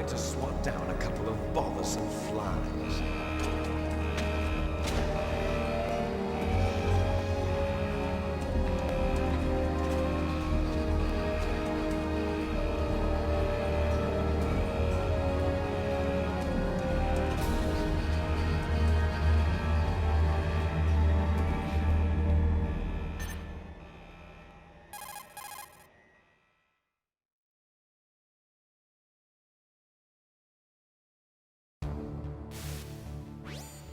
trying to swat down a couple of bothersome flies.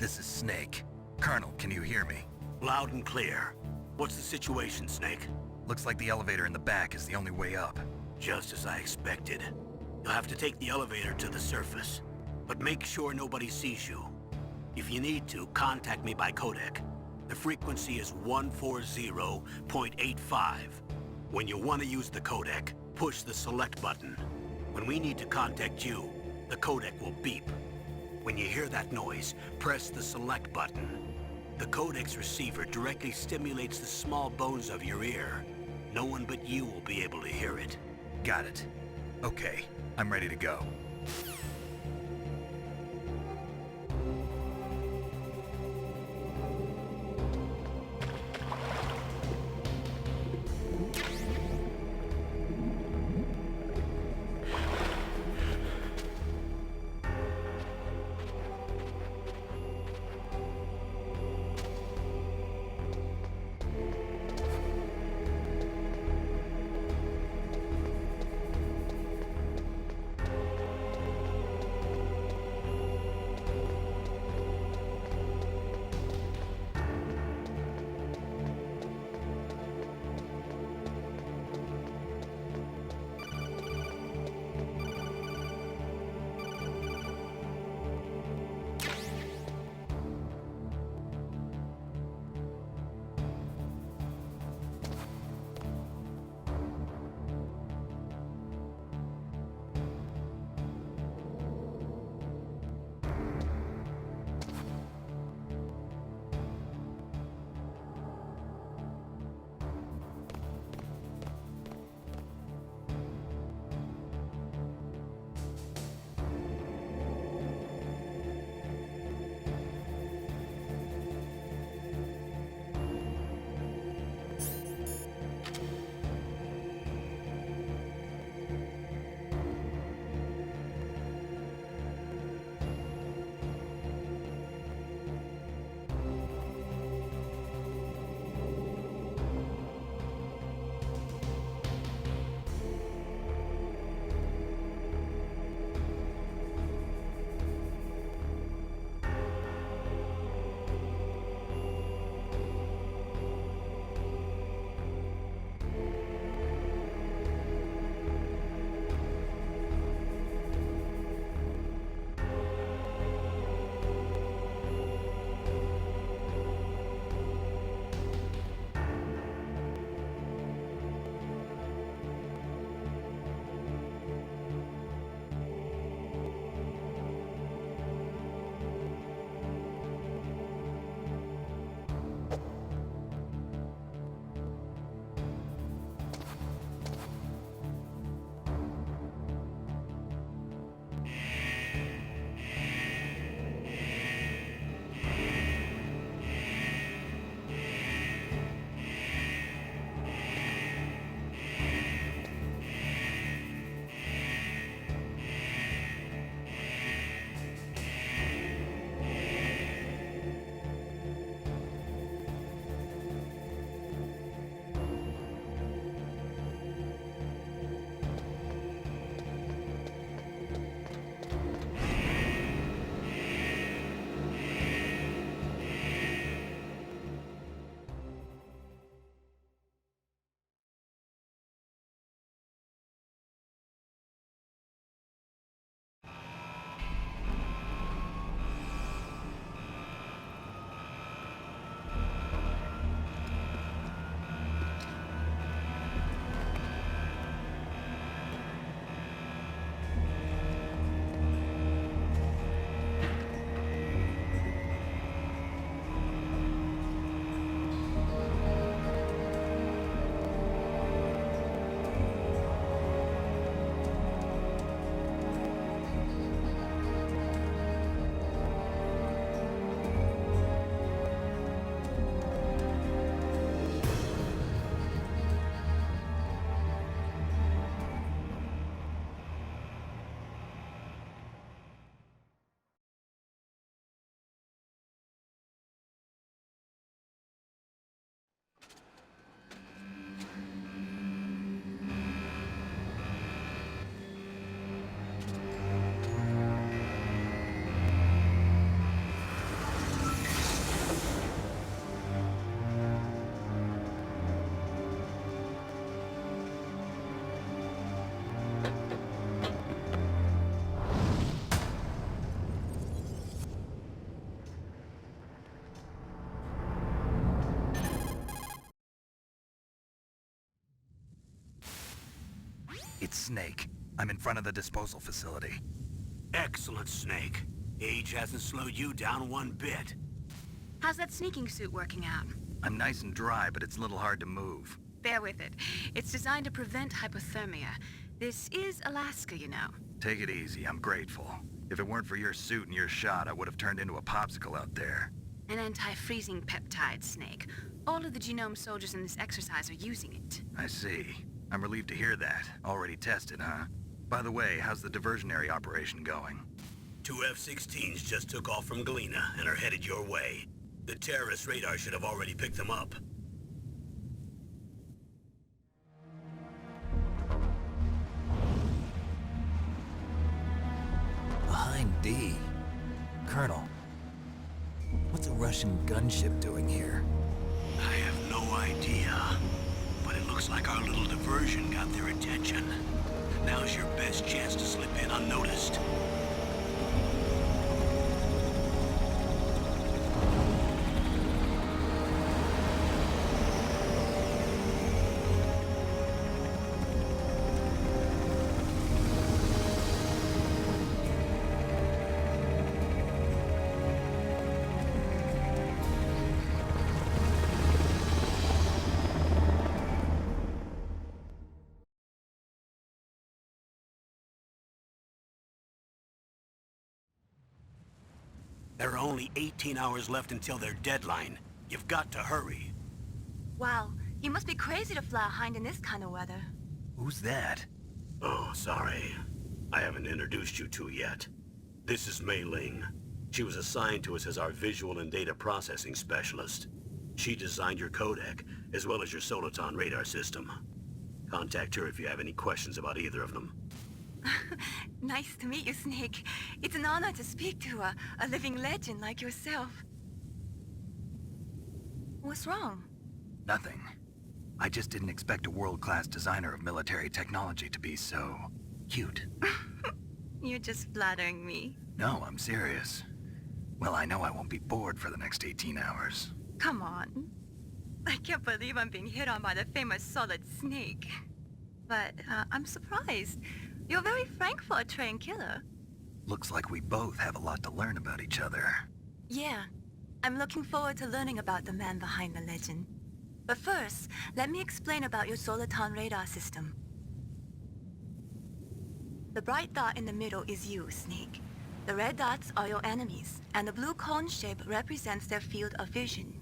This is Snake. Colonel, can you hear me? Loud and clear. What's the situation, Snake? Looks like the elevator in the back is the only way up. Just as I expected. You'll have to take the elevator to the surface. But make sure nobody sees you. If you need to, contact me by codec. The frequency is 140.85. When you want to use the codec, push the select button. When we need to contact you, the codec will beep. When you hear that noise, press the select button. The codec's receiver directly stimulates the small bones of your ear. No one but you will be able to hear it. Got it. Okay, I'm ready to go. It's Snake. I'm in front of the disposal facility. Excellent, Snake. Age hasn't slowed you down one bit. How's that sneaking suit working out? I'm nice and dry, but it's a little hard to move. Bear with it. It's designed to prevent hypothermia. This is Alaska, you know. Take it easy, I'm grateful. If it weren't for your suit and your shot, I would have turned into a popsicle out there. An anti-freezing peptide, Snake. All of the genome soldiers in this exercise are using it. I see. I'm relieved to hear that. Already tested, huh? By the way, how's the diversionary operation going? 2 F-16s just took off from Galena and are headed your way. The terrorist radar should have already picked them up. Hind D. Colonel, what's a Russian gunship doing here? I have no idea, but it looks like our little diversion got their attention. Now's your best chance to slip in unnoticed. There are only 18 hours left until their deadline. You've got to hurry. Wow, you must be crazy to fly a Hind in this kind of weather. Who's that? Oh, sorry. I haven't introduced you to yet. This is Mei Ling. She was assigned to us as our visual and data processing specialist. She designed your codec, as well as your Soliton radar system. Contact her if you have any questions about either of them. Nice to meet you, Snake. It's an honor to speak to a living legend like yourself. What's wrong? Nothing. I just didn't expect a world-class designer of military technology to be so cute. You're just flattering me. No, I'm serious. Well, I know I won't be bored for the next 18 hours. Come on. I can't believe I'm being hit on by the famous Solid Snake. But I'm surprised. You're very frank for a trained killer. Looks like we both have a lot to learn about each other. Yeah. I'm looking forward to learning about the man behind the legend. But first, let me explain about your Soliton radar system. The bright dot in the middle is you, Snake. The red dots are your enemies, and the blue cone shape represents their field of vision.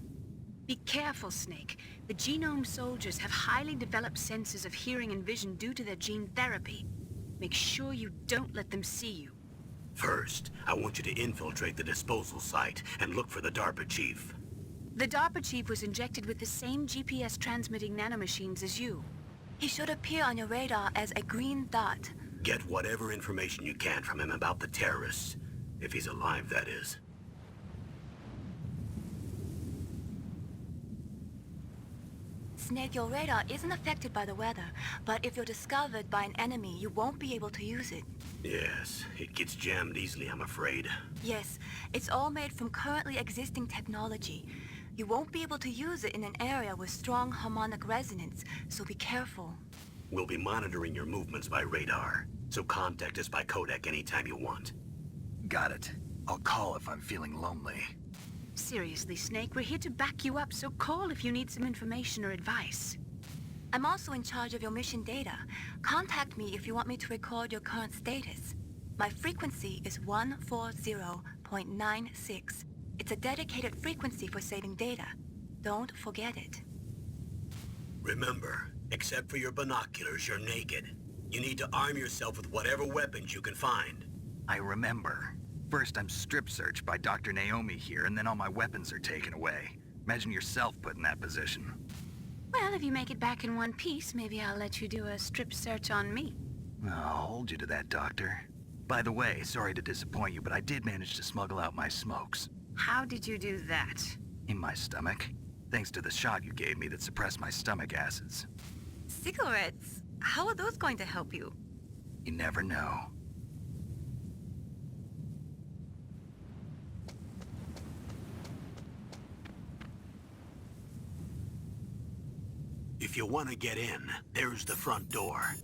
Be careful, Snake. The genome soldiers have highly developed senses of hearing and vision due to their gene therapy. Make sure you don't let them see you. First, I want you to infiltrate the disposal site and look for the Darpa chief. The Darpa chief was injected with the same GPS-transmitting nanomachines as you. He should appear on your radar as a green dot. Get whatever information you can from him about the terrorists. If he's alive, that is. Snake, your radar isn't affected by the weather, but if you're discovered by an enemy, you won't be able to use it. Yes, it gets jammed easily, I'm afraid. Yes, it's all made from currently existing technology. You won't be able to use it in an area with strong harmonic resonance, so be careful. We'll be monitoring your movements by radar, so contact us by codec anytime you want. Got it. I'll call if I'm feeling lonely. Seriously, Snake, we're here to back you up, so call if you need some information or advice. I'm also in charge of your mission data. Contact me if you want me to record your current status. My frequency is 140.96. It's a dedicated frequency for saving data. Don't forget it. Remember, except for your binoculars, you're naked. You need to arm yourself with whatever weapons you can find. I remember. First, I'm strip-searched by Dr. Naomi here, and then all my weapons are taken away. Imagine yourself put in that position. Well, if you make it back in one piece, maybe I'll let you do a strip search on me. I'll hold you to that, Doctor. By the way, sorry to disappoint you, but I did manage to smuggle out my smokes. How did you do that? In my stomach. Thanks to the shot you gave me that suppressed my stomach acids. Cigarettes? How are those going to help you? You never know. If you want to get in, there's the front door.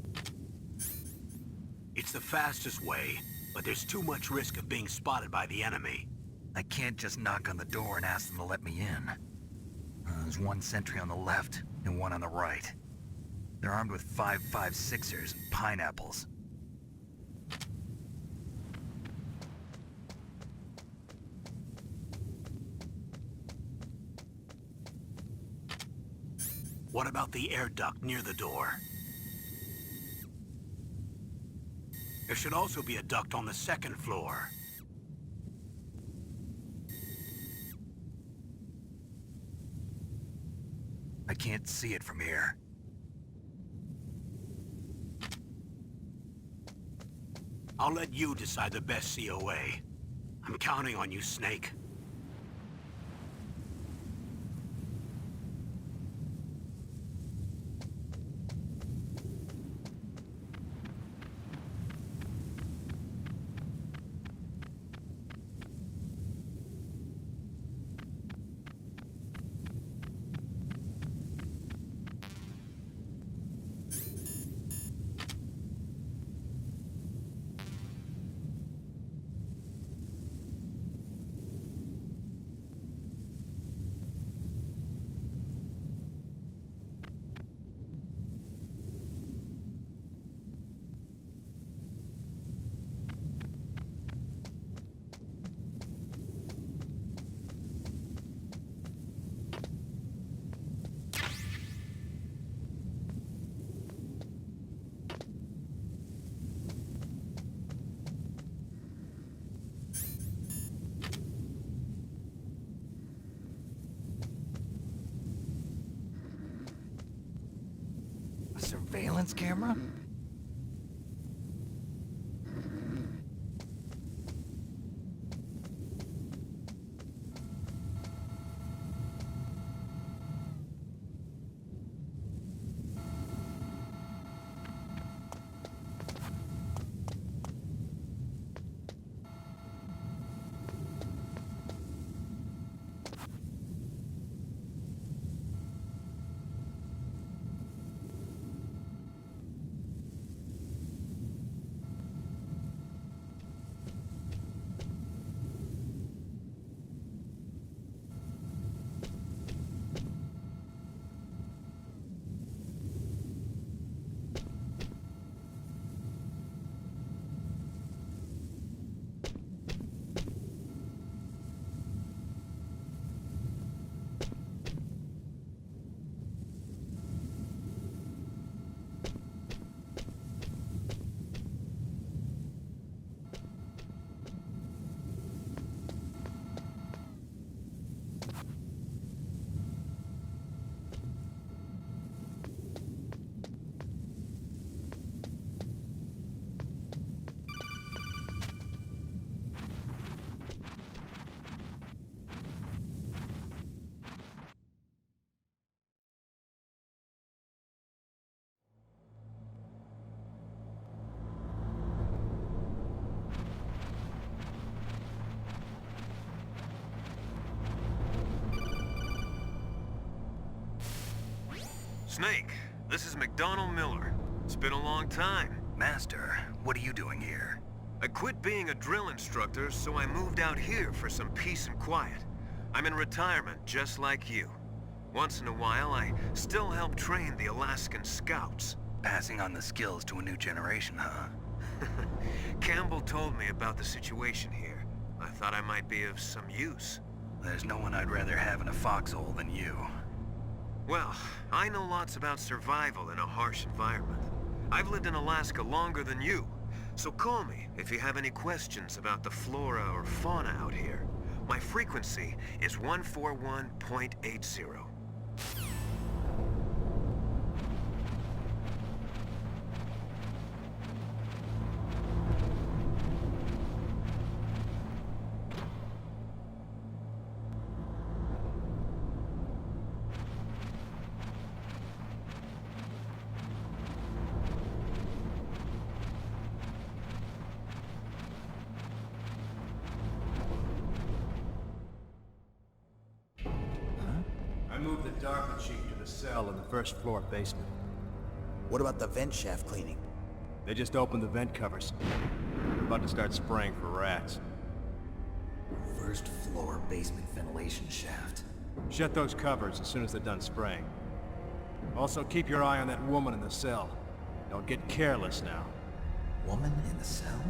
the fastest way, but there's too much risk of being spotted by the enemy. I can't just knock on the door and ask them to let me in. There's one sentry on the left and one on the right. They're armed with 5.56ers and pineapples. What about the air duct near the door? There should also be a duct on the second floor. I can't see it from here. I'll let you decide the best COA. I'm counting on you, Snake. A surveillance camera? Snake, this is McDonald Miller. It's been a long time. Master, what are you doing here? I quit being a drill instructor, so I moved out here for some peace and quiet. I'm in retirement, just like you. Once in a while, I still help train the Alaskan Scouts. Passing on the skills to a new generation, huh? Campbell told me about the situation here. I thought I might be of some use. There's no one I'd rather have in a foxhole than you. Well, I know lots about survival in a harsh environment. I've lived in Alaska longer than you, so call me if you have any questions about the flora or fauna out here. My frequency is 141.80. I moved the Darpa chief to the cell in the first floor basement. What about the vent shaft cleaning? They just opened the vent covers. They're about to start spraying for rats. First floor basement ventilation shaft. Shut those covers as soon as they're done spraying. Also, keep your eye on that woman in the cell. Don't get careless now. Woman in the cell?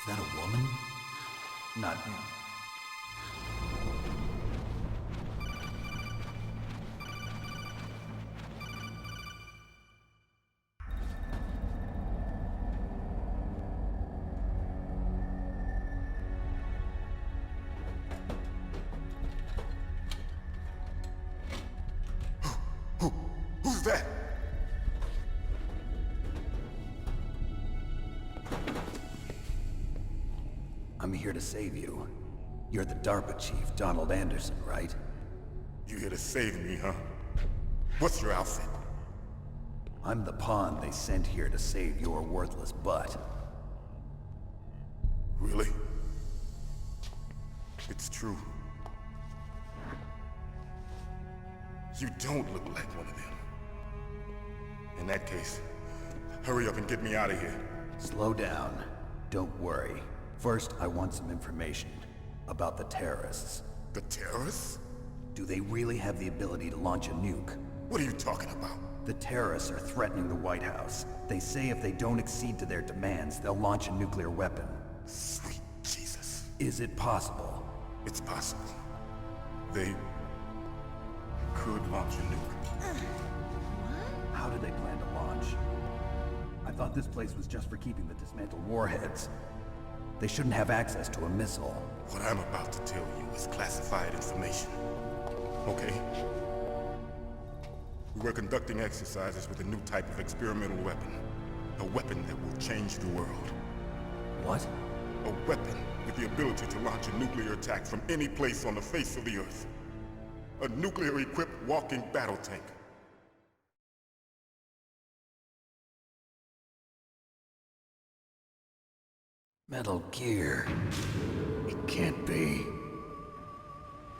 Is that a woman? Not him. Who's that? I'm here to save you. You're the Darpa chief, Donald Anderson, right? You here to save me, huh? What's your outfit? I'm the pawn they sent here to save your worthless butt. Really? It's true. You don't look like one of them. In that case, hurry up and get me out of here. Slow down. Don't worry. First, I want some information about the terrorists. The terrorists? Do they really have the ability to launch a nuke? What are you talking about? The terrorists are threatening the White House. They say if they don't accede to their demands, they'll launch a nuclear weapon. Sweet Jesus. Is it possible? It's possible. They could launch a nuke. How did they plan to launch? I thought this place was just for keeping the dismantled warheads. They shouldn't have access to a missile. What I'm about to tell you is classified information. Okay? We were conducting exercises with a new type of experimental weapon. A weapon that will change the world. What? A weapon with the ability to launch a nuclear attack from any place on the face of the Earth. A nuclear-equipped walking battle tank. Metal Gear. It can't be.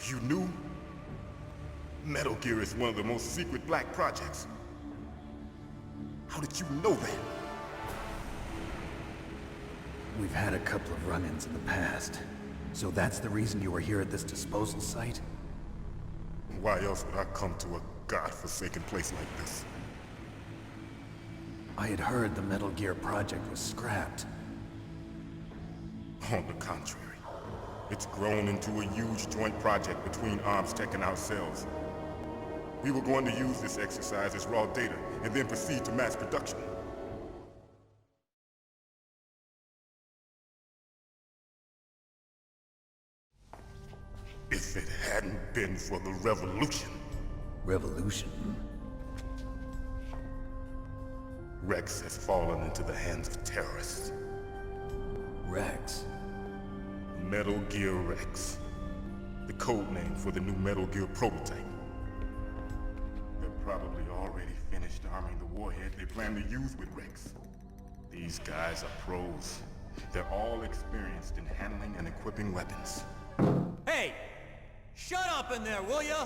You knew? Metal Gear is one of the most secret black projects. How did you know that? We've had a couple of run-ins in the past. So that's the reason you were here at this disposal site? Why else would I come to a godforsaken place like this? I had heard the Metal Gear project was scrapped. On the contrary, it's grown into a huge joint project between ArmsTech and ourselves. We were going to use this exercise as raw data and then proceed to mass production. If it hadn't been for the revolution. Revolution? Rex has fallen into the hands of terrorists. Rex? Metal Gear Rex. The code name for the new Metal Gear prototype. They're probably already finished arming the warhead they plan to use with Rex. These guys are pros. They're all experienced in handling and equipping weapons. Hey! Shut up in there, will ya?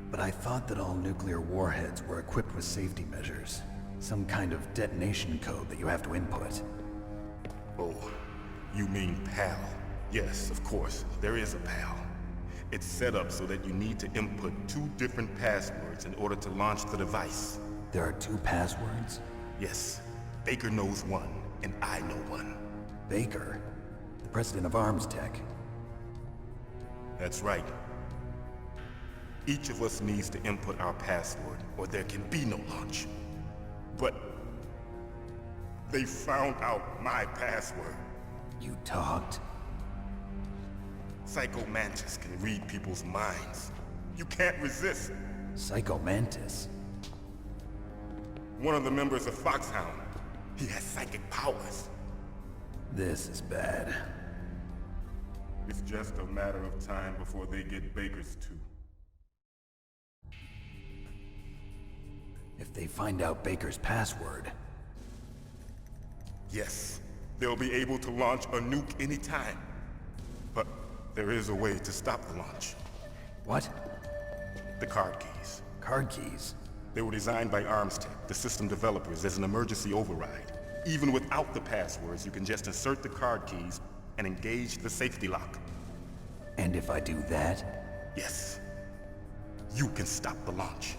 But I thought that all nuclear warheads were equipped with safety measures. Some kind of detonation code that you have to input. Oh, you mean PAL? Yes, of course, there is a PAL. It's set up so that you need to input 2 different passwords in order to launch the device. There are 2 passwords? Yes, Baker knows one, and I know one. Baker? The president of ArmsTech? That's right. Each of us needs to input our password, or there can be no launch. But they found out my password. You talked? Psycho Mantis can read people's minds. You can't resist. Psycho Mantis? One of the members of Foxhound. He has psychic powers. This is bad. It's just a matter of time before they get Baker's too. If they find out Baker's password... Yes, they'll be able to launch a nuke anytime. But there is a way to stop the launch. What? The card keys. Card keys? They were designed by ArmsTech, the system developers, as an emergency override. Even without the passwords, you can just insert the card keys and engage the safety lock. And if I do that? Yes. You can stop the launch.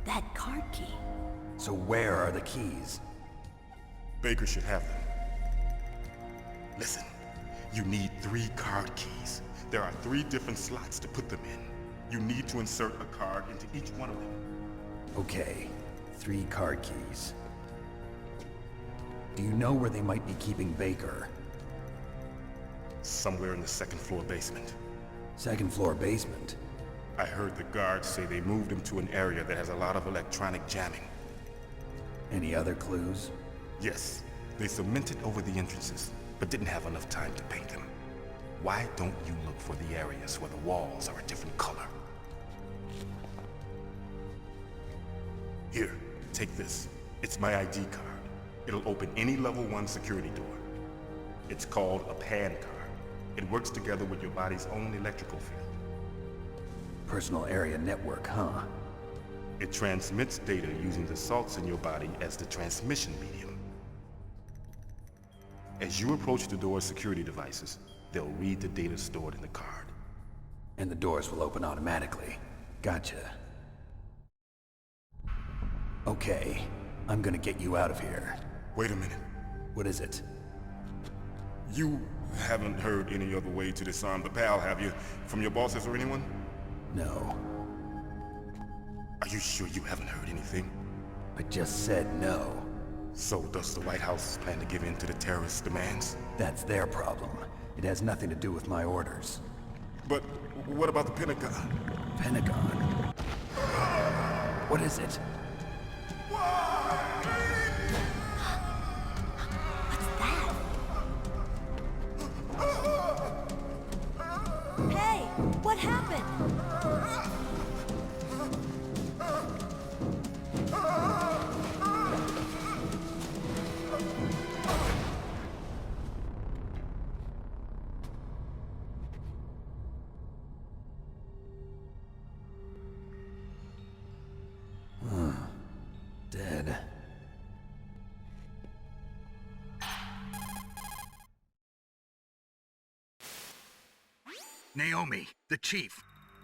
That card key. So where are the keys? Baker should have them. Listen, you need 3 card keys. There are 3 different slots to put them in. You need to insert a card into each one of them. Okay, 3 card keys. Do you know where they might be keeping Baker? Somewhere in the 2nd floor basement. 2nd floor basement? I heard the guards say they moved him to an area that has a lot of electronic jamming. Any other clues? Yes, they cemented over the entrances, but didn't have enough time to paint them. Why don't you look for the areas where the walls are a different color? Here, take this. It's my ID card. It'll open any level 1 security door. It's called a PAN card. It works together with your body's own electrical field. Personal area network, huh? It transmits data using the salts in your body as the transmission medium. As you approach the door's security devices, they'll read the data stored in the card. And the doors will open automatically. Gotcha. Okay, I'm gonna get you out of here. Wait a minute. What is it? You haven't heard any other way to disarm the PAL, have you? From your bosses or anyone? No. Are you sure you haven't heard anything? I just said no. So does the White House plan to give in to the terrorists' demands? That's their problem. It has nothing to do with my orders. But what about the Pentagon? Pentagon? What is it? Hey, what happened? Dead. Naomi, the chief.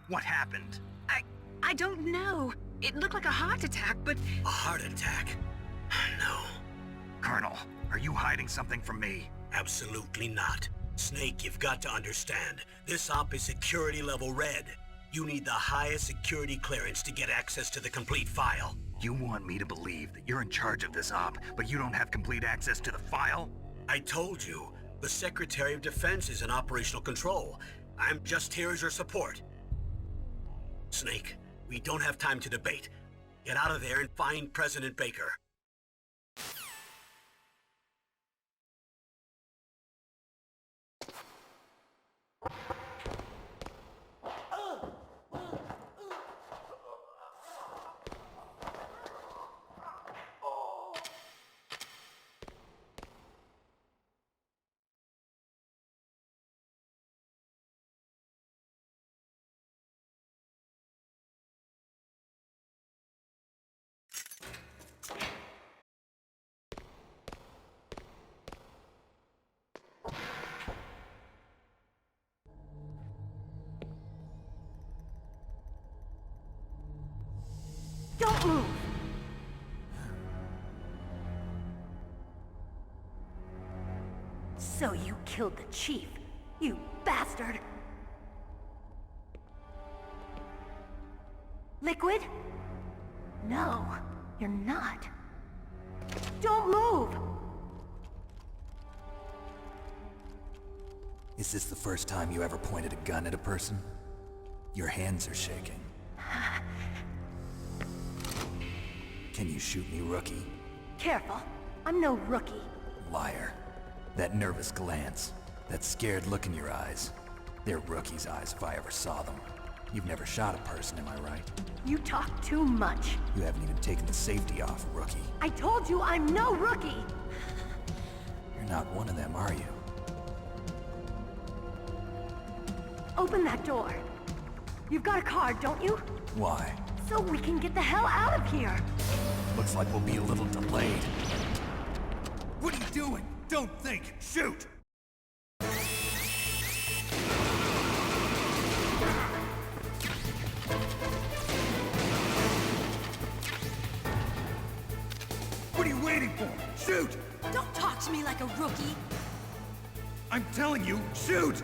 What happened? I don't know. It looked like a heart attack, but... A heart attack? No, Colonel, are you hiding something from me? absolutely not. Snake, you've got to understand. This op is security level red. You need the highest security clearance to get access to the complete file. You want me to believe that you're in charge of this op, but you don't have complete access to the file? I told you, the Secretary of Defense is in operational control. I'm just here as your support. Snake, we don't have time to debate. Get out of there and find President Baker. Don't move! So you killed the chief, you bastard! Liquid? No, you're not. Don't move! Is this the first time you ever pointed a gun at a person? Your hands are shaking. Can you shoot me, rookie? Careful, I'm no rookie. Liar. That nervous glance, that scared look in your eyes. They're rookie's eyes if I ever saw them. You've never shot a person, am I right? You talk too much. You haven't even taken the safety off, rookie. I told you I'm no rookie! You're not one of them, are you? Open that door. You've got a card, don't you? Why? So we can get the hell out of here! Looks like we'll be a little delayed. What are you doing? Don't think! Shoot! What are you waiting for? Shoot! Don't talk to me like a rookie! I'm telling you, shoot!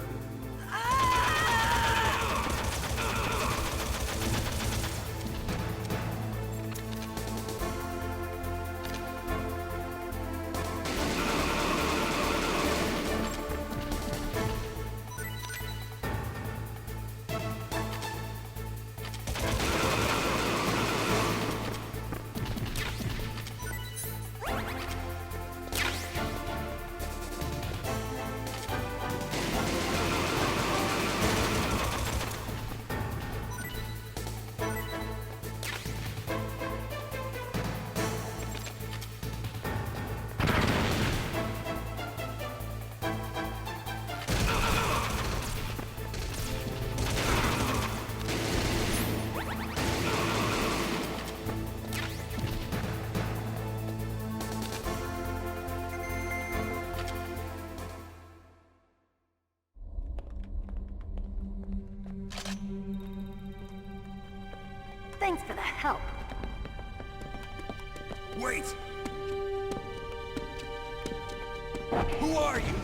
Who are you?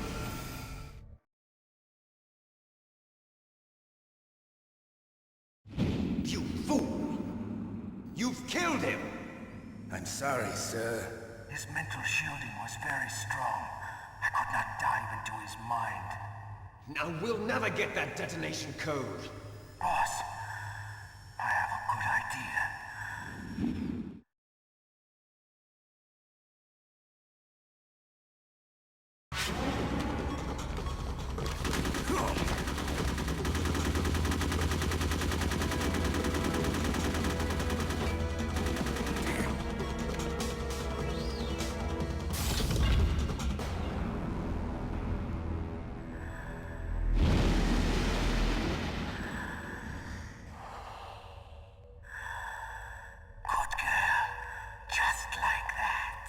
You fool! You've killed him! I'm sorry, sir. His mental shielding was very strong. I could not dive into his mind. Now we'll never get that detonation code. Boss, I have a good idea. Good girl. Just like that.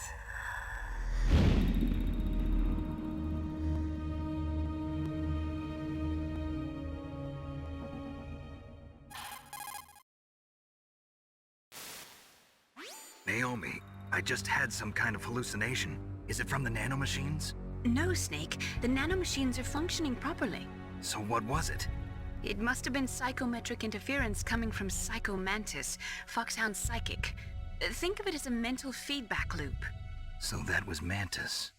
Naomi, I just had some kind of hallucination. Is it from the nanomachines? No, Snake. The nanomachines are functioning properly. So what was it? It must have been psychometric interference coming from Psycho Mantis, Foxhound's psychic. Think of it as a mental feedback loop. So that was Mantis.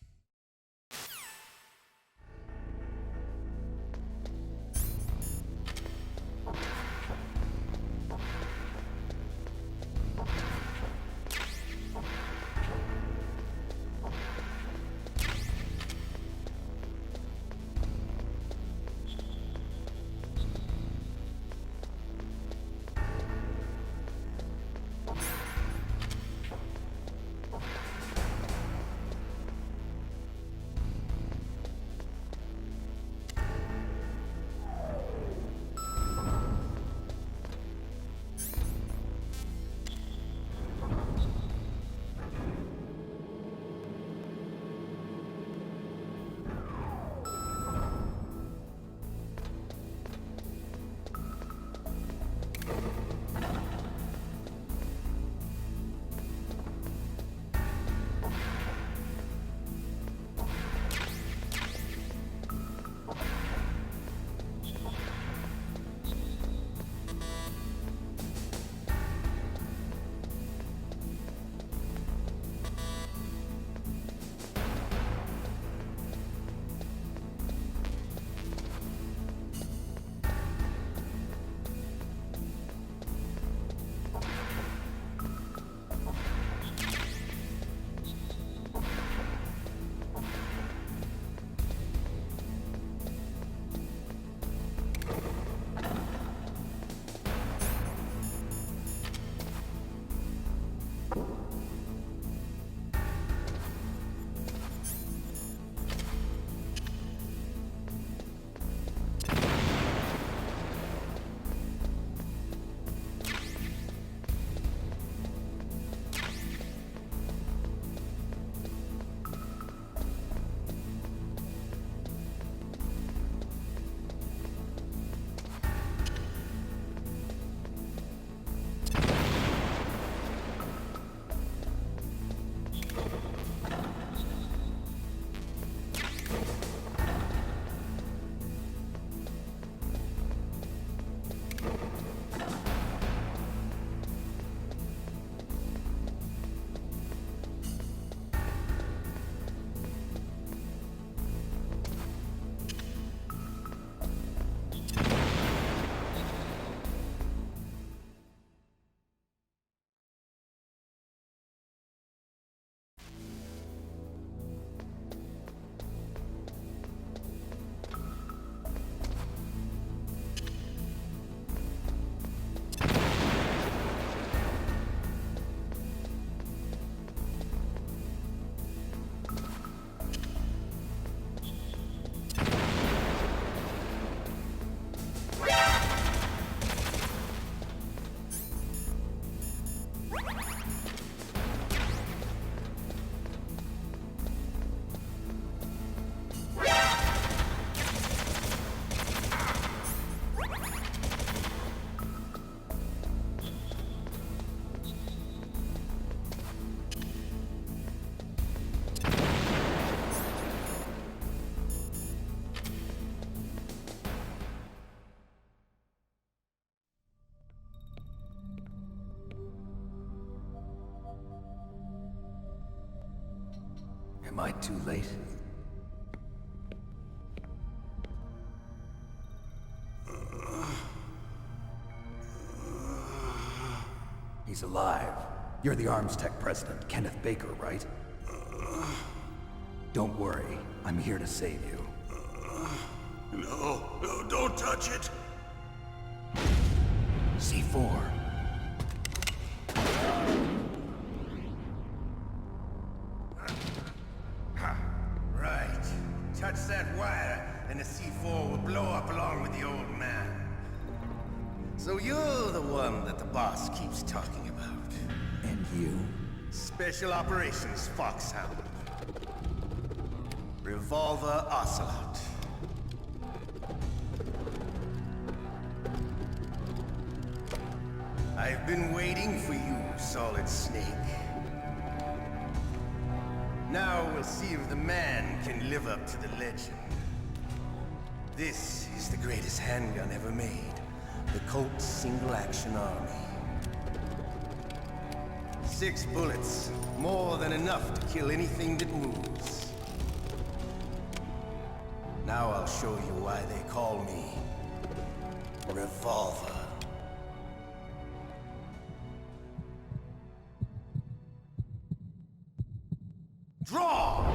Am I too late? He's alive. You're the Arms Tech president, Kenneth Baker, right? Don't worry. I'm here to save you. No, don't touch it! C4. Right. Touch that wire, and the C4 will blow up along with the old man. So you're the one that the boss keeps talking about. And you? Special Operations Foxhound. Revolver Ocelot. I've been waiting for you, Solid Snake. Now we'll see if the man can live up to the legend. This is the greatest handgun ever made. The Colt's single-action army. 6 bullets, more than enough to kill anything that moves. Now I'll show you why they call me Revolver. Draw!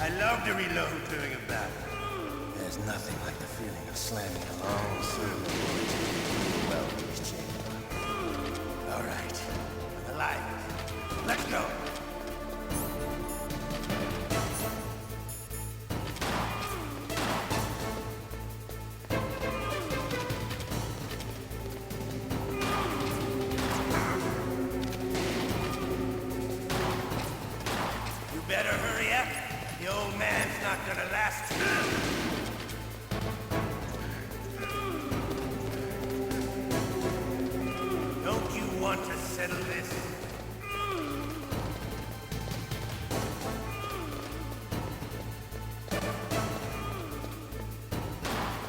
I love to reload during a battle. There's nothing like the feeling of slamming a long sword well chamber. All right, I'm alive. Let's go. You better hurry up. The old man's not gonna last too long. Don't you want to settle this?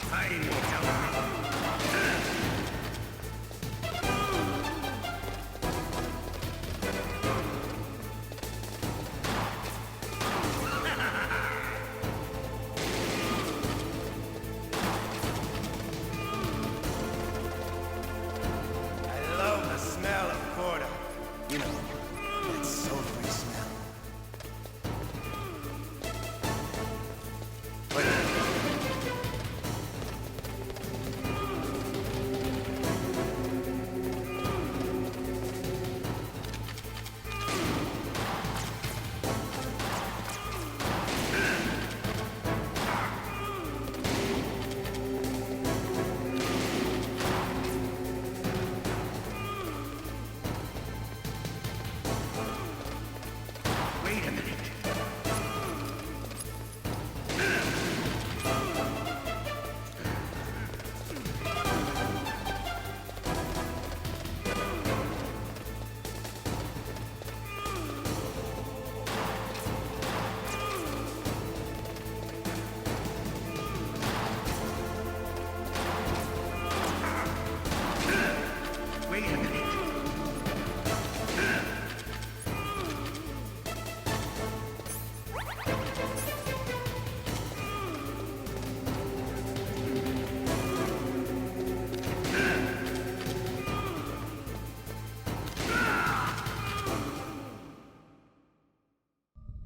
Time will tell me. You know, that sulfury smell. Wait a minute. Wait a minute.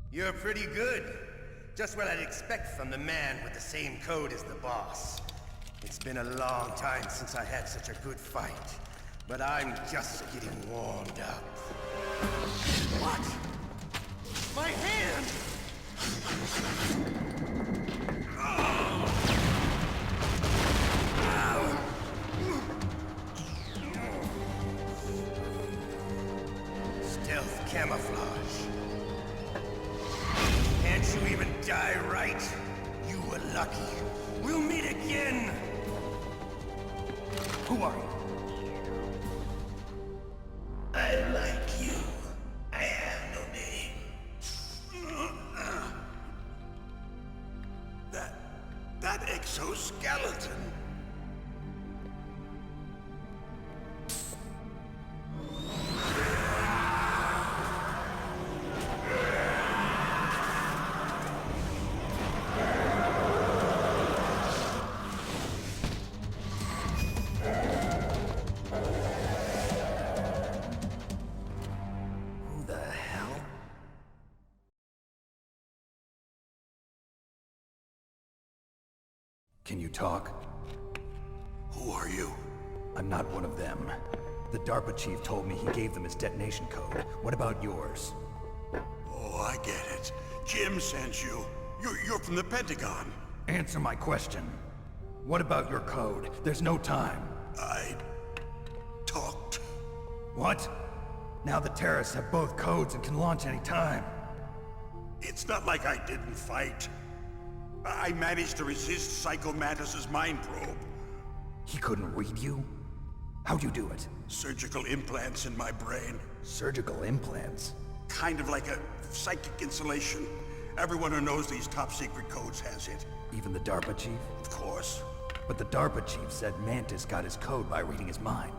You're pretty good. Just what I'd expect from the man with the same code as the boss. It's been a long time since I had such a good fight, but I'm just getting warmed up. What? My hand! camouflage. Can't you even die right? You were lucky. We'll meet again! Who are you? I like you. I have no name. That exoskeleton. Who the hell? Can you talk? Who are you? I'm not one of them. The Darpa chief told me he gave them his detonation code. What about yours? Oh, I get it. Jim sent you. You're from the Pentagon. Answer my question. What about your code? There's no time. I talked. What? Now the terrorists have both codes and can launch any time. It's not like I didn't fight. I managed to resist Psycho Mantis's mind probe. He couldn't read you? How'd you do it? Surgical implants in my brain. Surgical implants? Kind of like a psychic insulation. Everyone who knows these top secret codes has it. Even the Darpa chief? Of course. But the Darpa chief said Mantis got his code by reading his mind.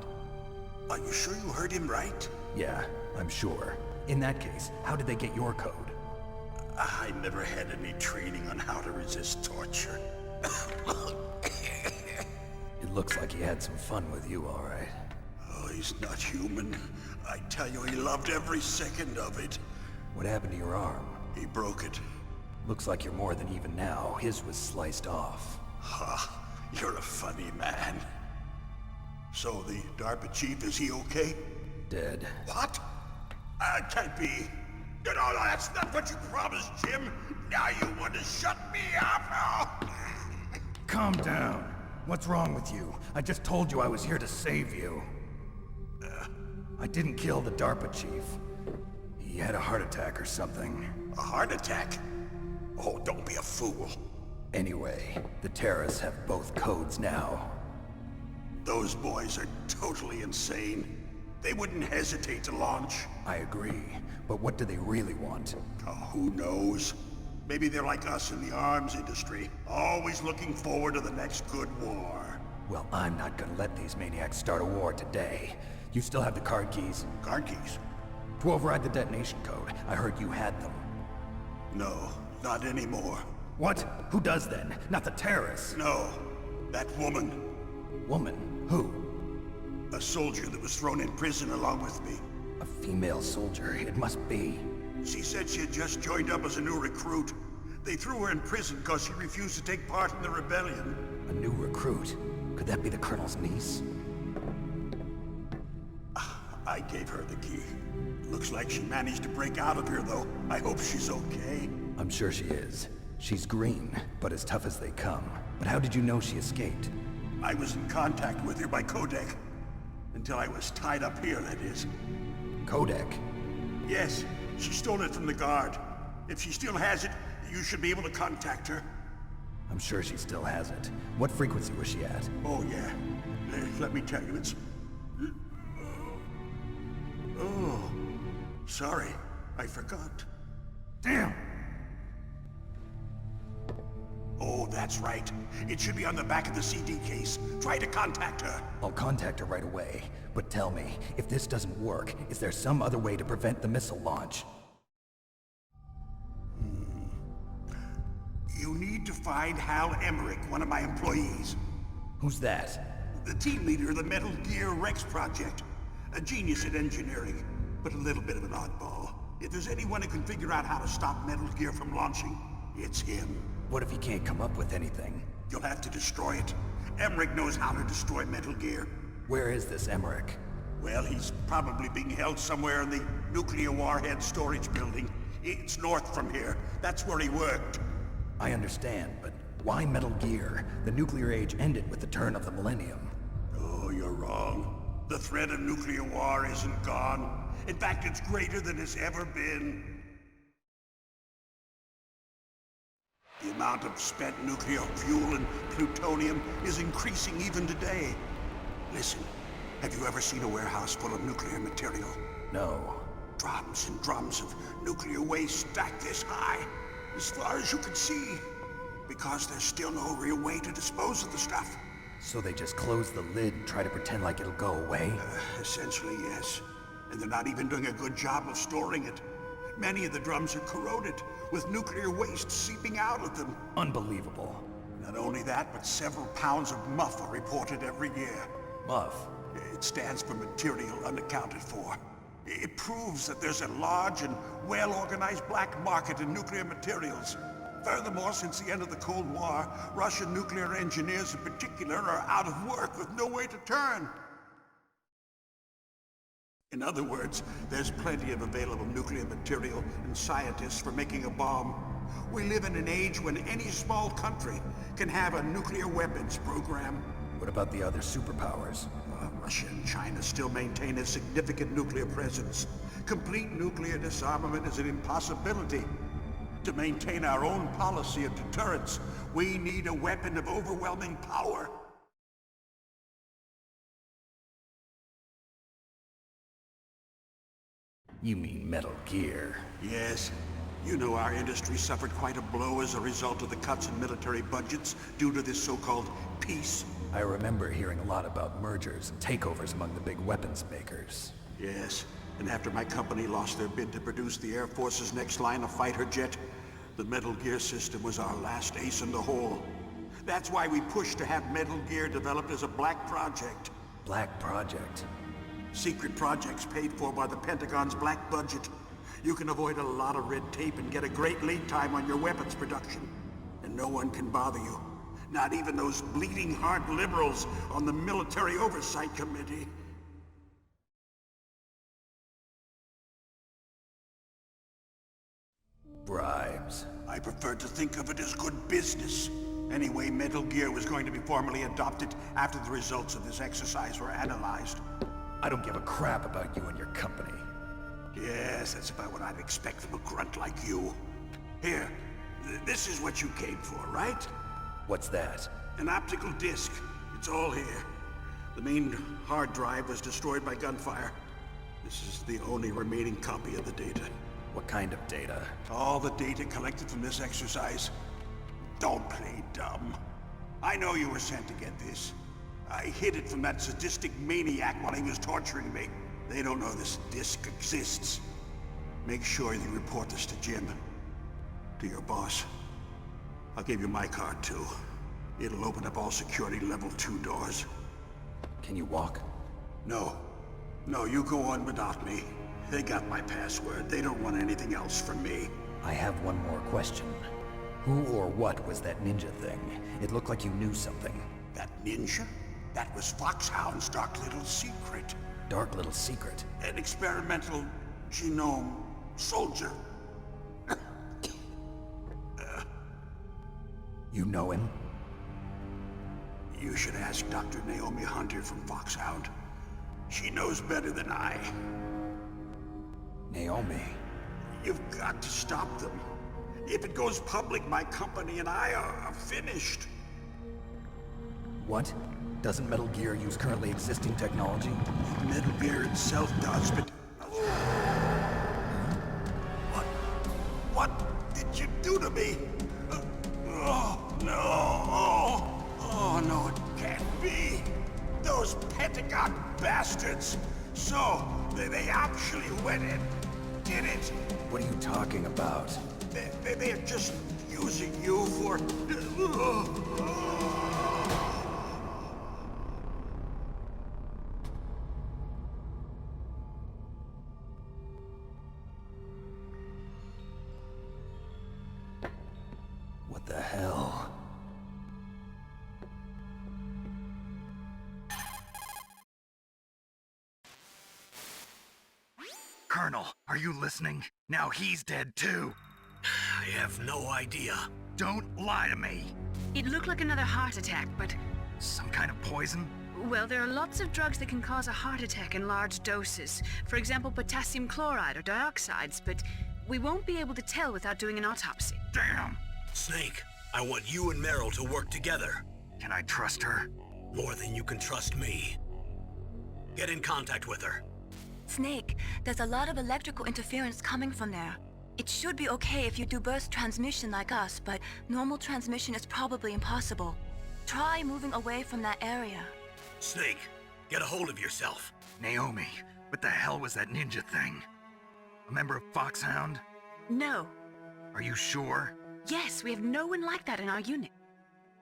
Are you sure you heard him right? Yeah, I'm sure. In that case, how did they get your code? I never had any training on how to resist torture. It looks like he had some fun with you, all right. Oh, he's not human. I tell you, he loved every second of it. What happened to your arm? He broke it. Looks like you're more than even now. His was sliced off. Ha, you're a funny man. So the Darpa chief, is he okay? Dead. What? Can't be. No, that's not what you promised, Jim. Now you want to shut me up? Calm down. What's wrong with you? I just told you I was here to save you. I didn't kill the Darpa chief. He had a heart attack or something. A heart attack? Oh, don't be a fool. Anyway, the terrorists have both codes now. Those boys are totally insane. They wouldn't hesitate to launch. I agree, but what do they really want? Oh, who knows? Maybe they're like us in the arms industry, always looking forward to the next good war. Well, I'm not gonna let these maniacs start a war today. You still have the card keys? Card keys? To override the detonation code. I heard you had them. No, not anymore. What? Who does then? Not the terrorists. No, that woman. Woman? Who? A soldier that was thrown in prison along with me. A female soldier, it must be. She said she had just joined up as a new recruit. They threw her in prison because she refused to take part in the rebellion. A new recruit? Could that be the Colonel's niece? I gave her the key. Looks like she managed to break out of here, though. I hope she's okay. I'm sure she is. She's green, but as tough as they come. But how did you know she escaped? I was in contact with her by codec. Until I was tied up here, that is. Codec? Yes, she stole it from the guard. If she still has it, you should be able to contact her. I'm sure she still has it. What frequency was she at? Oh, yeah. Let me tell you, it's... Oh, sorry. I forgot. Damn! Oh, that's right. It should be on the back of the CD case. Try to contact her. I'll contact her right away. But tell me, if this doesn't work, is there some other way to prevent the missile launch? You need to find Hal Emmerich, one of my employees. Who's that? The team leader of the Metal Gear Rex project. A genius at engineering, but a little bit of an oddball. If there's anyone who can figure out how to stop Metal Gear from launching, it's him. What if he can't come up with anything? You'll have to destroy it. Emmerich knows how to destroy Metal Gear. Where is this Emmerich? Well, he's probably being held somewhere in the nuclear warhead storage building. It's north from here. That's where he worked. I understand, but why Metal Gear? The nuclear age ended with the turn of the millennium. Oh, you're wrong. The threat of nuclear war isn't gone. In fact, it's greater than it's ever been. The amount of spent nuclear fuel and plutonium is increasing even today. Listen, have you ever seen a warehouse full of nuclear material? No. Drums and drums of nuclear waste stacked this high, as far as you can see. Because there's still no real way to dispose of the stuff. So they just close the lid and try to pretend like it'll go away? Essentially, yes. And they're not even doing a good job of storing it. Many of the drums are corroded, with nuclear waste seeping out of them. Unbelievable. Not only that, but several pounds of MUF are reported every year. MUF? It stands for material unaccounted for. It proves that there's a large and well-organized black market in nuclear materials. Furthermore, since the end of the Cold War, Russian nuclear engineers in particular are out of work with no way to turn. In other words, there's plenty of available nuclear material and scientists for making a bomb. We live in an age when any small country can have a nuclear weapons program. What about the other superpowers? Russia and China still maintain a significant nuclear presence. Complete nuclear disarmament is an impossibility. To maintain our own policy of deterrence, we need a weapon of overwhelming power. You mean Metal Gear? Yes. You know our industry suffered quite a blow as a result of the cuts in military budgets due to this so-called peace. I remember hearing a lot about mergers and takeovers among the big weapons makers. Yes, and after my company lost their bid to produce the Air Force's next line of fighter jet, the Metal Gear system was our last ace in the hole. That's why we pushed to have Metal Gear developed as a black project. Black project? Secret projects paid for by the Pentagon's black budget. You can avoid a lot of red tape and get a great lead time on your weapons production. And no one can bother you. Not even those bleeding heart liberals on the Military Oversight Committee. Bribes. I prefer to think of it as good business. Anyway, Metal Gear was going to be formally adopted after the results of this exercise were analyzed. I don't give a crap about you and your company. Yes, that's about what I'd expect from a grunt like you. Here, this is what you came for, right? What's that? An optical disc. It's all here. The main hard drive was destroyed by gunfire. This is the only remaining copy of the data. What kind of data? All the data collected from this exercise. Don't play dumb. I know you were sent to get this. I hid it from that sadistic maniac while he was torturing me. They don't know this disc exists. Make sure you report this to Jim. To your boss. I'll give you my card too. It'll open up all security level 2 doors. Can you walk? No. No, you go on without me. They got my password. They don't want anything else from me. I have one more question. Who or what was that ninja thing? It looked like you knew something. That ninja? That was Foxhound's dark little secret. Dark little secret? An experimental genome soldier. You know him? You should ask Dr. Naomi Hunter from Foxhound. She knows better than I. Naomi? You've got to stop them. If it goes public, my company and I are finished. What? Doesn't Metal Gear use currently existing technology? Metal Gear itself does, but... What did you do to me? Oh, no. Oh, no, it can't be. Those Pentagon bastards. So, they actually went and did it. What are you talking about? They're just using you for... What the hell? Colonel, are you listening? Now he's dead too. I have no idea. Don't lie to me. It looked like another heart attack, but Some kind of poison? Well, there are lots of drugs that can cause a heart attack in large doses. For example, potassium chloride or dioxides, but we won't be able to tell without doing an autopsy. Damn! Snake, I want you and Meryl to work together. Can I trust her? More than you can trust me. Get in contact with her. Snake, there's a lot of electrical interference coming from there. It should be okay if you do burst transmission like us, but normal transmission is probably impossible. Try moving away from that area. Snake, get a hold of yourself. Naomi, what the hell was that ninja thing? A member of Foxhound? No. Are you sure? Yes, we have no one like that in our unit.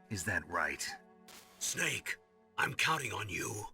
Is that right? Snake, I'm counting on you.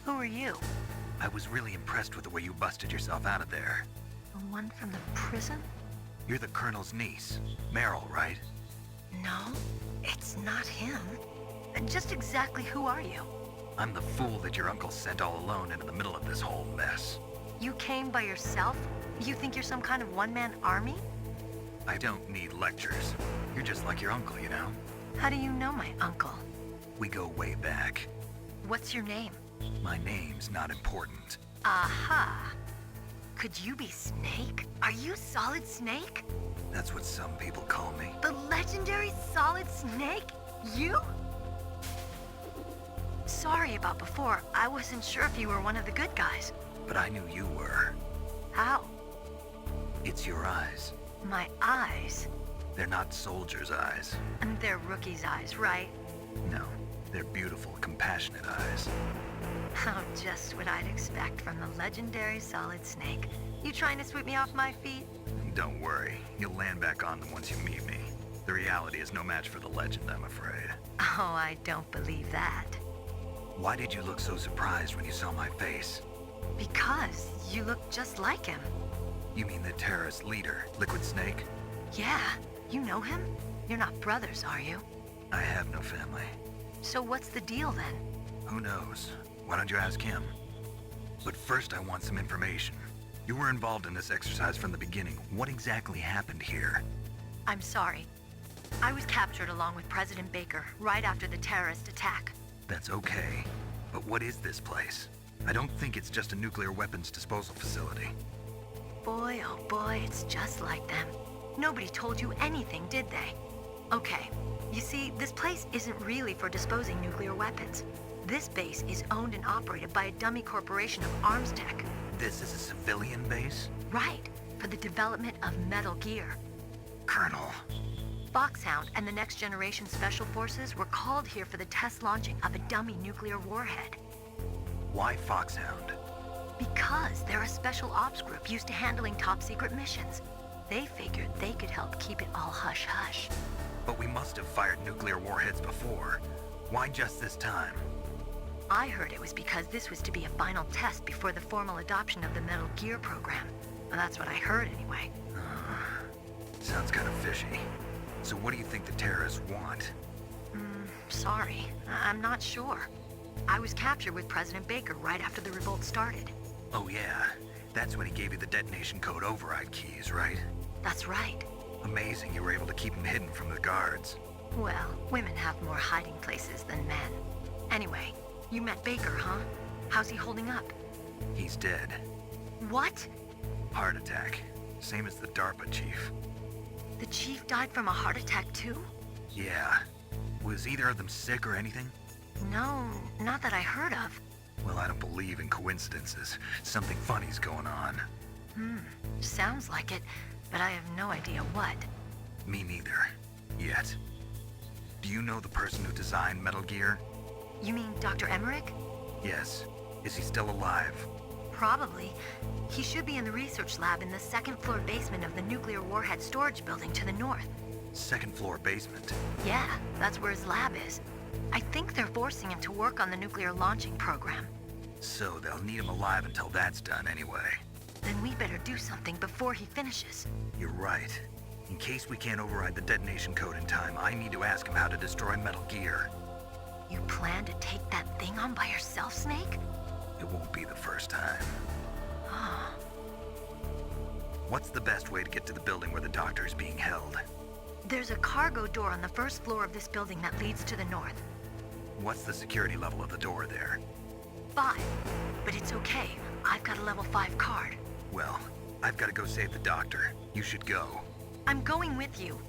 Who are you? I was really impressed with the way you busted yourself out of there. The one from the prison? You're the Colonel's niece, Meryl, right? No, it's not him. Just exactly who are you? I'm the fool that your uncle sent all alone into the middle of this whole mess. You came by yourself? You think you're some kind of one-man army? I don't need lectures. You're just like your uncle, you know? How do you know my uncle? We go way back. What's your name? My name's not important. Aha! Could you be Snake? Are you Solid Snake? That's what some people call me. The legendary Solid Snake? You? Sorry about before. I wasn't sure if you were one of the good guys. But I knew you were. How? It's your eyes. My eyes? They're not soldiers' eyes. And they're rookies' eyes, right? No, they're beautiful, compassionate eyes. Oh, just what I'd expect from the legendary Solid Snake. You trying to sweep me off my feet? Don't worry, you'll land back on them once you meet me. The reality is no match for the legend, I'm afraid. Oh, I don't believe that. Why did you look so surprised when you saw my face? Because you look just like him. You mean the terrorist leader, Liquid Snake? Yeah, you know him? You're not brothers, are you? I have no family. So what's the deal then? Who knows? Why don't you ask him? But first I want some information. You were involved in this exercise from the beginning. What exactly happened here? I'm sorry. I was captured along with President Baker right after the terrorist attack. That's okay. But what is this place? I don't think it's just a nuclear weapons disposal facility. Boy, oh boy, it's just like them. Nobody told you anything, did they? Okay, You see, this place isn't really for disposing nuclear weapons. This base is owned and operated by a dummy corporation of arms tech. This is a civilian base? Right, for the development of Metal Gear. Colonel. Foxhound and the Next Generation Special Forces were called here for the test launching of a dummy nuclear warhead. Why Foxhound? Because they're a special ops group used to handling top-secret missions. They figured they could help keep it all hush-hush. But we must have fired nuclear warheads before. Why just this time? I heard it was because this was to be a final test before the formal adoption of the Metal Gear program. Well, that's what I heard anyway. Sounds kind of fishy. So what do you think the terrorists want? Sorry, I'm not sure. I was captured with President Baker right after the revolt started. Oh yeah, that's when he gave you the detonation code override keys, right? That's right. Amazing you were able to keep him hidden from the guards. Well, women have more hiding places than men. Anyway, you met Baker, huh? How's he holding up? He's dead. What? Heart attack. Same as the Darpa chief. The chief died from a heart attack too? Yeah. Was either of them sick or anything? No, not that I heard of. Well, I don't believe in coincidences. Something funny's going on. Sounds like it, but I have no idea what. Me neither. Yet. Do you know the person who designed Metal Gear? You mean Dr. Emmerich? Yes. Is he still alive? Probably. He should be in the research lab in the second-floor basement of the nuclear warhead storage building to the north. Second floor basement? Yeah, that's where his lab is. I think they're forcing him to work on the nuclear launching program. So they'll need him alive until that's done anyway. Then we better do something before he finishes. You're right. In case we can't override the detonation code in time, I need to ask him how to destroy Metal Gear. You plan to take that thing on by yourself, Snake? It won't be the first time. What's the best way to get to the building where the doctor is being held? There's a cargo door on the first floor of this building that leads to the north. What's the security level of the door there? 5. But it's okay. I've got a level 5 card. Well, I've got to go save the doctor. You should go. I'm going with you.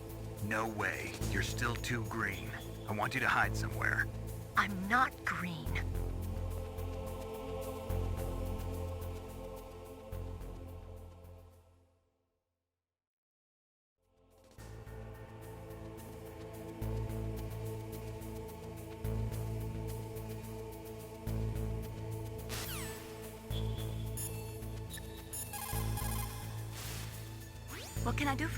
No way. You're still too green. I want you to hide somewhere. I'm not green. What can I do for you?